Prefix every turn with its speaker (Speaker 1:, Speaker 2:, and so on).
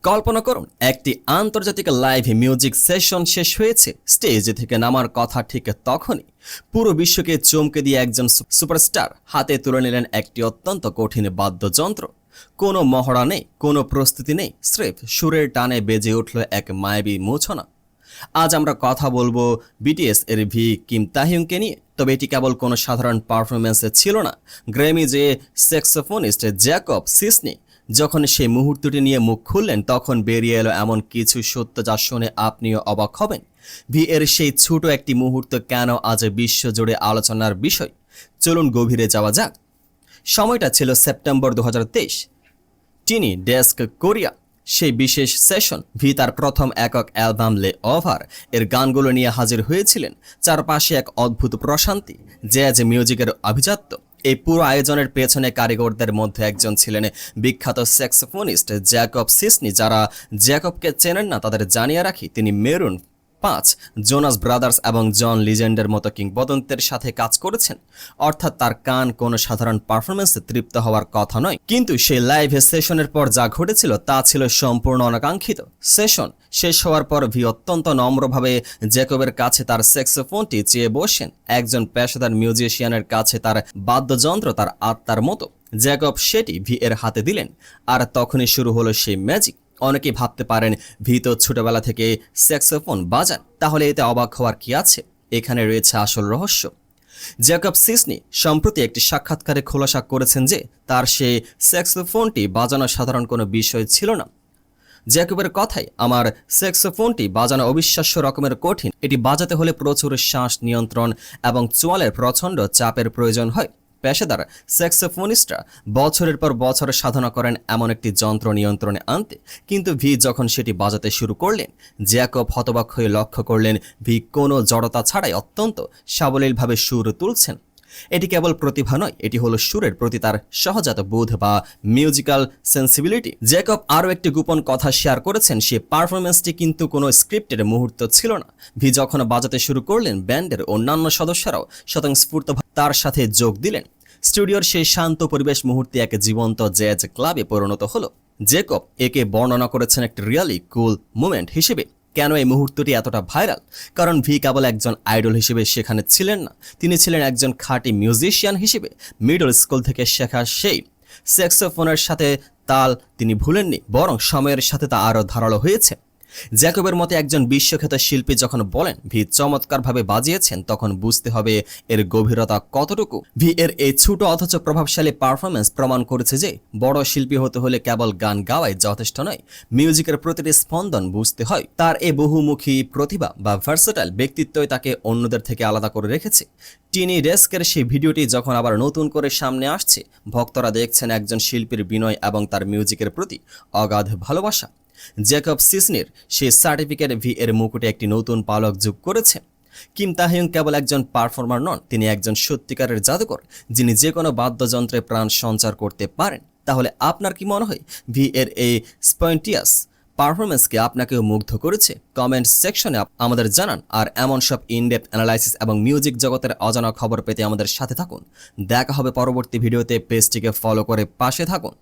Speaker 1: কল্পনা করুন একটি আন্তর্জাতিক লাইভ মিউজিক সেশন শেষ হয়েছে। স্টেজ থেকে নামার কথা ঠিক তখনই পুরো বিশ্বকে চমকে দিয়ে একজন সুপারস্টার হাতে তুলে নিলেন একটি অত্যন্ত কঠিন বাদ্যযন্ত্র। কোনো মহড়া নেই, কোনো প্রস্তুতি নেই, স্রেফ সুরের টানে বেজে উঠল এক মায়াবী মূর্ছনা। আজ আমরা কথা বলবো বিটিএস এর ভি কিম তাহিয়ংকে নিয়ে। তবে এটি কেবল কোনো সাধারণ পারফরমেন্স ছিল না। গ্র্যামি যে স্যাক্সোফোনিস্ট জ্যাকব সিসনি যখন সেই মুহূর্তটি নিয়ে মুখ খুললেন, তখন বেরিয়ে এলো এমন কিছু সত্য যা শুনে আপনিও অবাক হবেন। ভি এর সেই ছোট একটি মুহূর্ত কেন আজ বিশ্বজুড়ে আলোচনার বিষয়। চলুন গভীরে যাওয়া যাক। সময়টা ছিল সেপ্টেম্বর 2023। টিনি ডেস্ক কোরিয়া। সেই বিশেষ সেশন ভি তার প্রথম একক অ্যালবাম লে ওভার এর গানগুলো নিয়ে হাজির হয়েছিলেন। চারপাশে এক অদ্ভুত প্রশান্তি, জ্যাজ মিউজিকের আভিজাত্য। এই পুরো আয়োজনের পেছনে কারিগরদের মধ্যে একজন ছিলেন বিখ্যাত স্যাক্সোফোনিস্ট জ্যাকব সিসনি। যারা জ্যাকবকে চেনেন না তাদের জানিয়ে রাখি, তিনি মেরুন 5, জোনাস ব্রাদার্স এবং জন লিজেন্ডের মতো কিংবদন্তের সাথে কাজ করেছেন। অর্থাৎ তার কান কোনো সাধারণ পারফরমেন্সে তৃপ্ত হওয়ার কথা নয়। কিন্তু সেই লাইভ সেশনের পর যা ঘটেছিল তা ছিল সম্পূর্ণ অনাকাঙ্ক্ষিত। সেশন শেষ হওয়ার পর ভি অত্যন্ত নম্রভাবে জ্যাকবের কাছে তার স্যাক্সোফোনটি চেয়ে বসেন। একজন পেশাদার মিউজিশিয়ানের কাছে তার বাদ্যযন্ত্র তার আত্মার মতো। জ্যাকব সেটি ভি এর হাতে দিলেন, আর তখনই শুরু হলো সেই ম্যাজিক। অনেকেই ভাবতে পারেন ভি তো ছোটবেলা থেকে স্যাক্সোফোন বাজান, তাহলে এতে অবাক হওয়ার কি আছে? এখানে রয়েছে আসল রহস্য। জ্যাকব সিসনি সম্প্রতি একটি সাক্ষাৎকারে খোলাসা করেছেন যে তার সেই স্যাক্সোফোনটি বাজানো সাধারণ কোনো বিষয় ছিল না। জ্যাকবের কথায়, আমার স্যাক্সোফোনটি বাজানো অবিশ্বাস্য রকমের কঠিন। এটি বাজাতে হলে প্রচুর শ্বাস নিয়ন্ত্রণ এবং চোয়ালের প্রচণ্ড চাপের প্রয়োজন হয়। পেশাদার স্যাক্সোফোনিস্টরা বছরের পর বছর সাধনা করেন এমন একটি যন্ত্র নিয়ন্ত্রণে আনতে। কিন্তু ভি যখন সেটি বাজাতে শুরু করলেন, জ্যাকব হতবাক হয়ে লক্ষ্য করলেন ভি কোনো জড়তা ছাড়াই অত্যন্ত সাবলীলভাবে সুর তুলছেন। এটি কেবল প্রতিভা নয়, এটি হলো সুরের প্রতি তার সহজাত বোধ বা মিউজিক্যাল সেন্সিবিলিটি। জ্যাকব আরও একটি গোপন কথা শেয়ার করেছেন, সে পারফরমেন্সটি কিন্তু কোনো স্ক্রিপ্টের মুহূর্ত ছিল না। ভি যখন বাজাতে শুরু করলেন, ব্যান্ডের অন্যান্য সদস্যরাও স্বতঃস্ফূর্তভাবে তার সাথে যোগ দিলেন। স্টুডিওর সেই শান্ত পরিবেশ মুহূর্তে এক জীবন্ত জ্যাজ ক্লাবে পরিণত হলো। জ্যাকব একে বর্ণনা করেছেন একটি রিয়ালি কুল মুমেন্ট হিসেবে। কেন এই মুহূর্তটি এতটা ভাইরাল? কারণ ভি কেবল একজন আইডল হিসেবে সেখানে ছিলেন না, তিনি ছিলেন একজন খাঁটি মিউজিশিয়ান হিসেবে। মিডল স্কুল থেকে শেখা সেই স্যাক্সোফোনের সাথে তাল তিনি ভুলেননি, বরং সময়ের সাথে তা আরও ধারালো হয়েছে। জ্যাকবের মতে একজন বিশ্বখ্যাত শিল্পী যখন বলেন ভি চমৎকারভাবে বাজিয়েছেন, তখন বুঝতে হবে এর গভীরতা কতটুকু। ভি এর এই ছোট অথচ প্রভাবশালী পারফরমেন্স প্রমাণ করেছে যে বড় শিল্পী হতে হলে কেবল গান গাওয়াই যথেষ্ট নয়, মিউজিকের প্রতিটি স্পন্দন বুঝতে হয়। তার এই বহুমুখী প্রতিভা বা ভার্সেটাইল ব্যক্তিত্বই তাকে অন্যদের থেকে আলাদা করে রেখেছে। টিনি ডেস্কের সেই ভিডিওটি যখন আবার নতুন করে সামনে আসছে, ভক্তরা দেখছেন একজন শিল্পীর বিনয় এবং তার মিউজিকের প্রতি অগাধ ভালোবাসা। জ্যাকব সিসনির সেই সার্টিফিকেট ভি এর মুকুটে একটি নতুন পালক যোগ করেছে। কিম তাহিয়ং কেবল একজন পারফর্মার নন, তিনি একজন সত্যিকারের জাদুকর, যিনি যে কোনো বাদ্যযন্ত্রে প্রাণ সঞ্চার করতে পারেন। তাহলে আপনার কি মনে হয় ভি এর এই স্পন্টিয়াস পারফরমেন্সকে আপনাকেও মুগ্ধ করেছে? কমেন্ট সেকশনে আমাদের জানান। আর এমন সব ইনডেপথ অ্যানালাইসিস এবং মিউজিক জগতের অজানা খবর পেতে আমাদের সাথে থাকুন। দেখা হবে পরবর্তী ভিডিওতে। পেজটিকে ফলো করে পাশে থাকুন।